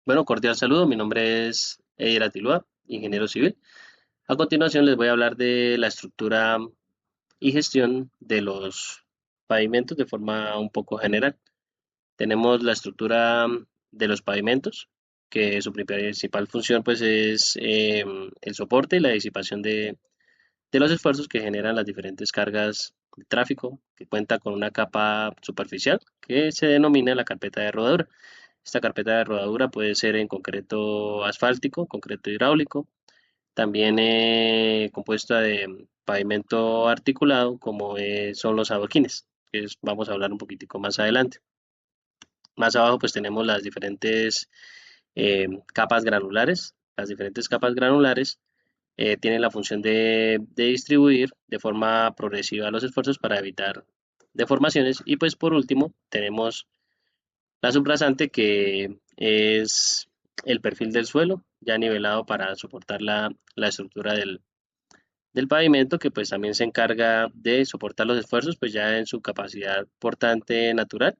Bueno, cordial saludo. Mi nombre es Edir Atilúa, ingeniero civil. A continuación les voy a hablar de la estructura y gestión de los pavimentos de forma un poco general. Tenemos la estructura de los pavimentos, que su principal función pues es el soporte y la disipación de los esfuerzos que generan las diferentes cargas de tráfico, que cuenta con una capa superficial que se denomina la carpeta de rodadura. Esta carpeta de rodadura puede ser en concreto asfáltico, concreto hidráulico, también compuesta de pavimento articulado, como son los adoquines, vamos a hablar un poquitico más adelante. Más abajo pues tenemos las diferentes capas granulares. Las diferentes capas granulares tienen la función de distribuir de forma progresiva los esfuerzos para evitar deformaciones. Y pues por último tenemos la subrasante, que es el perfil del suelo, ya nivelado para soportar la estructura del pavimento, que pues también se encarga de soportar los esfuerzos, pues ya en su capacidad portante natural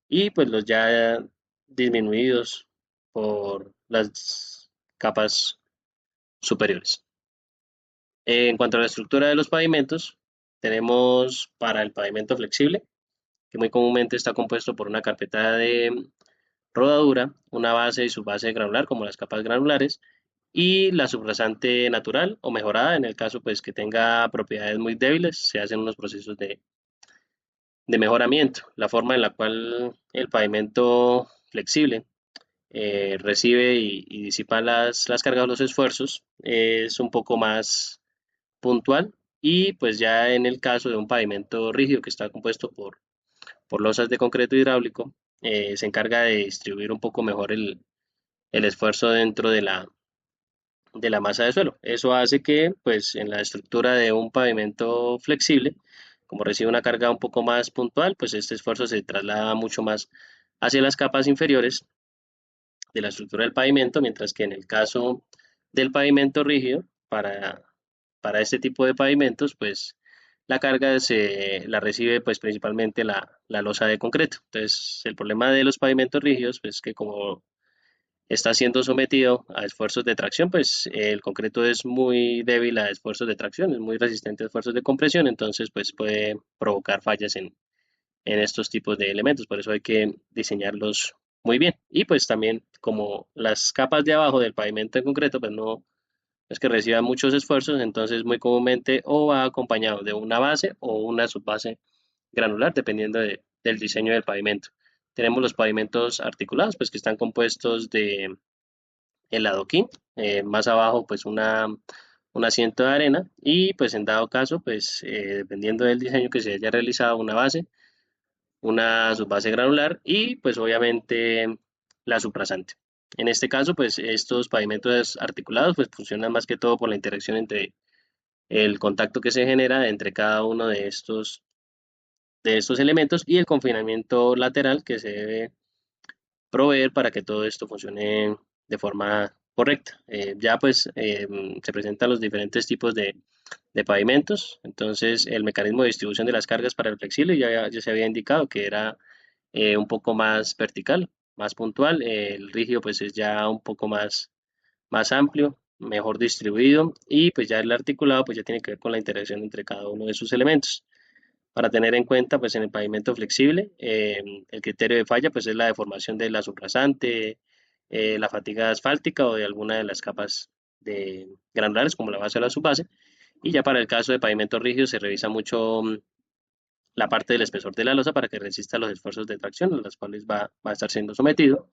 y pues los ya disminuidos por las capas superiores. En cuanto a la estructura de los pavimentos, tenemos para el pavimento flexible, que muy comúnmente está compuesto por una carpeta de rodadura, una base y subbase granular como las capas granulares y la subrasante natural o mejorada en el caso pues que tenga propiedades muy débiles, se hacen unos procesos de mejoramiento. La forma en la cual el pavimento flexible recibe y disipa las cargas o los esfuerzos es un poco más puntual, y pues ya en el caso de un pavimento rígido que está compuesto por losas de concreto hidráulico, se encarga de distribuir un poco mejor el esfuerzo dentro de la masa de suelo. Eso hace que, pues, en la estructura de un pavimento flexible, como recibe una carga un poco más puntual, pues este esfuerzo se traslada mucho más hacia las capas inferiores de la estructura del pavimento, mientras que en el caso del pavimento rígido, para este tipo de pavimentos, pues la carga la recibe pues principalmente la losa de concreto. Entonces, el problema de los pavimentos rígidos, pues que como está siendo sometido a esfuerzos de tracción, pues el concreto es muy débil a esfuerzos de tracción, es muy resistente a esfuerzos de compresión, entonces pues puede provocar fallas en estos tipos de elementos, por eso hay que diseñarlos muy bien. Y pues también como las capas de abajo del pavimento en concreto, pues no es que reciban muchos esfuerzos, entonces muy comúnmente o va acompañado de una base o una subbase granular, dependiendo del diseño del pavimento. Tenemos los pavimentos articulados, pues que están compuestos de el adoquín, más abajo pues un asiento de arena y pues en dado caso pues dependiendo del diseño que se haya realizado, una base, una subbase granular y pues obviamente la suprasante. En este caso pues estos pavimentos articulados pues funcionan más que todo por la interacción entre el contacto que se genera entre cada uno de estos elementos y el confinamiento lateral que se debe proveer para que todo esto funcione de forma correcta. Ya pues se presentan los diferentes tipos de pavimentos, entonces el mecanismo de distribución de las cargas para el flexible ya se había indicado que era un poco más vertical, más puntual. El rígido pues es ya un poco más amplio, mejor distribuido, y pues ya el articulado pues ya tiene que ver con la interacción entre cada uno de sus elementos. Para tener en cuenta, pues en el pavimento flexible, el criterio de falla pues es la deformación de la subrasante, la fatiga asfáltica o de alguna de las capas de granulares como la base o la subbase. Y ya para el caso de pavimento rígido se revisa mucho la parte del espesor de la losa para que resista los esfuerzos de tracción a los cuales va a estar siendo sometido.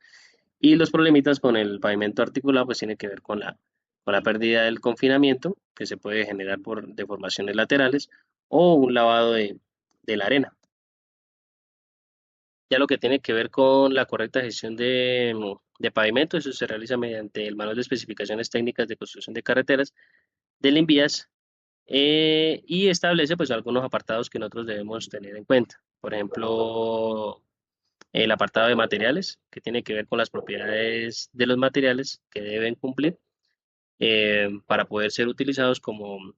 Y los problemitas con el pavimento articulado pues tiene que ver con la pérdida del confinamiento que se puede generar por deformaciones laterales o un lavado de la arena. Ya lo que tiene que ver con la correcta gestión de pavimento, eso se realiza mediante el Manual de Especificaciones Técnicas de Construcción de Carreteras del INVIAS, y establece pues algunos apartados que nosotros debemos tener en cuenta. Por ejemplo, el apartado de materiales, que tiene que ver con las propiedades de los materiales que deben cumplir para poder ser utilizados como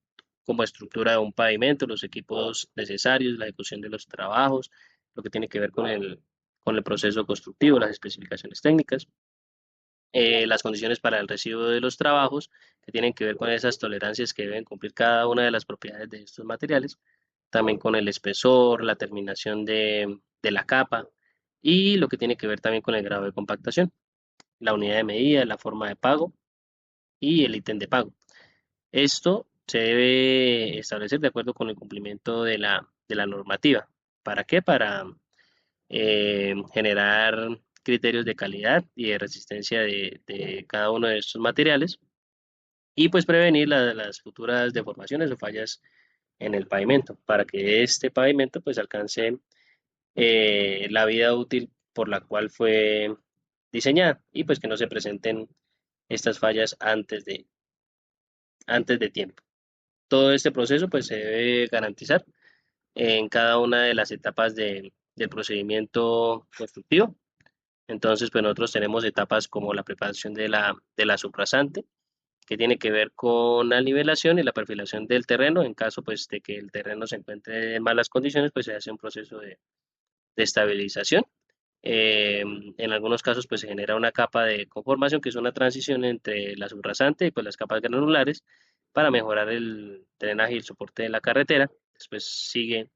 estructura de un pavimento, los equipos necesarios, la ejecución de los trabajos, lo que tiene que ver con el proceso constructivo, las especificaciones técnicas. las condiciones para el recibo de los trabajos, que tienen que ver con esas tolerancias que deben cumplir cada una de las propiedades de estos materiales, también con el espesor, la terminación de la capa y lo que tiene que ver también con el grado de compactación, la unidad de medida, la forma de pago y el ítem de pago. Esto se debe establecer de acuerdo con el cumplimiento de la normativa. ¿Para qué? Para generar criterios de calidad y de resistencia de cada uno de estos materiales y pues prevenir las futuras deformaciones o fallas en el pavimento para que este pavimento pues alcance la vida útil por la cual fue diseñada y pues que no se presenten estas fallas antes de tiempo. Todo este proceso pues se debe garantizar en cada una de las etapas del procedimiento constructivo. Entonces, pues nosotros tenemos etapas como la preparación de la suprasante, que tiene que ver con la nivelación y la perfilación del terreno. En caso pues de que el terreno se encuentre en malas condiciones, pues se hace un proceso de estabilización. En algunos casos pues se genera una capa de conformación que es una transición entre la subrasante y pues las capas granulares para mejorar el drenaje y el soporte de la carretera. Después sigue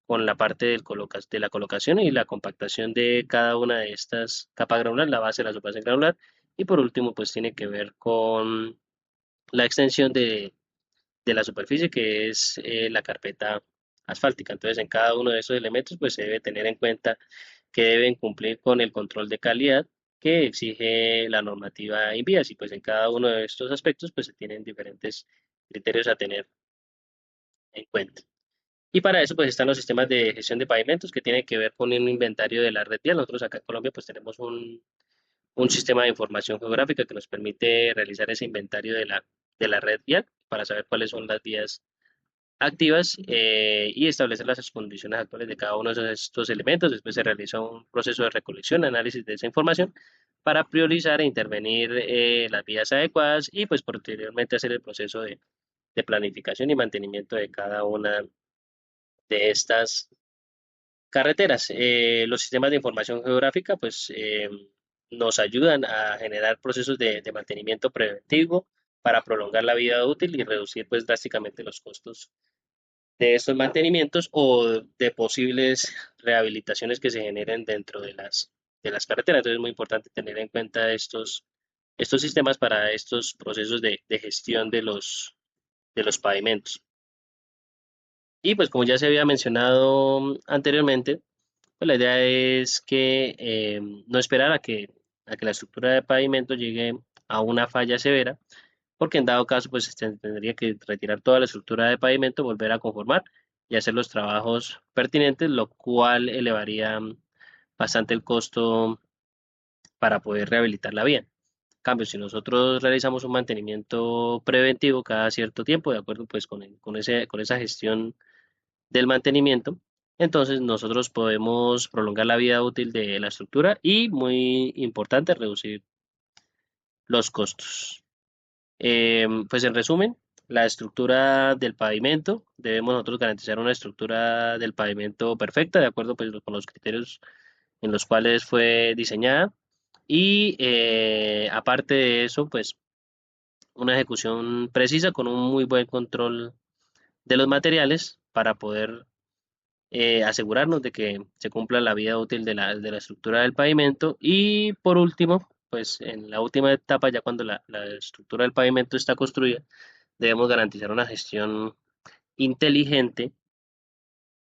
con la parte de la colocación y la compactación de cada una de estas capas granular, la base de la suprasante granular. Y por último pues tiene que ver con la extensión de la superficie que es la carpeta asfáltica. Entonces, en cada uno de esos elementos, pues se debe tener en cuenta que deben cumplir con el control de calidad que exige la normativa INVIAS y pues en cada uno de estos aspectos pues se tienen diferentes criterios a tener en cuenta. Y para eso pues están los sistemas de gestión de pavimentos que tienen que ver con un inventario de la red vial. Nosotros acá en Colombia pues tenemos un sistema de información geográfica que nos permite realizar ese inventario de la red vial para saber cuáles son las vías activas y establecer las condiciones actuales de cada uno de estos elementos. Después se realiza un proceso de recolección, análisis de esa información para priorizar e intervenir las vías adecuadas y pues posteriormente hacer el proceso de planificación y mantenimiento de cada una de estas carreteras. Los sistemas de información geográfica pues nos ayudan a generar procesos de mantenimiento preventivo para prolongar la vida útil y reducir pues drásticamente los costos de estos mantenimientos o de posibles rehabilitaciones que se generen dentro de las carreteras. Entonces es muy importante tener en cuenta estos sistemas para estos procesos de gestión de los pavimentos. Y pues como ya se había mencionado anteriormente, pues la idea es que no esperar a que la estructura de pavimento llegue a una falla severa, porque en dado caso pues se tendría que retirar toda la estructura de pavimento, volver a conformar y hacer los trabajos pertinentes, lo cual elevaría bastante el costo para poder rehabilitar la vía. En cambio, si nosotros realizamos un mantenimiento preventivo cada cierto tiempo, de acuerdo pues con esa gestión del mantenimiento, entonces nosotros podemos prolongar la vida útil de la estructura y, muy importante, reducir los costos. Pues en resumen, la estructura del pavimento, debemos nosotros garantizar una estructura del pavimento perfecta, de acuerdo pues con los criterios en los cuales fue diseñada. Y aparte de eso, pues una ejecución precisa con un muy buen control de los materiales para poder asegurarnos de que se cumpla la vida útil de la estructura del pavimento. Y por último, pues en la última etapa, ya cuando la estructura del pavimento está construida, debemos garantizar una gestión inteligente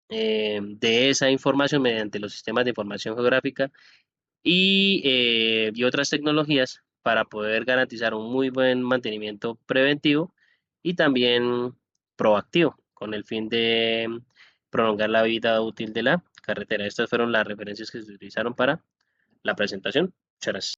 de esa información mediante los sistemas de información geográfica y otras tecnologías para poder garantizar un muy buen mantenimiento preventivo y también proactivo con el fin de prolongar la vida útil de la carretera. Estas fueron las referencias que se utilizaron para la presentación. Muchas gracias.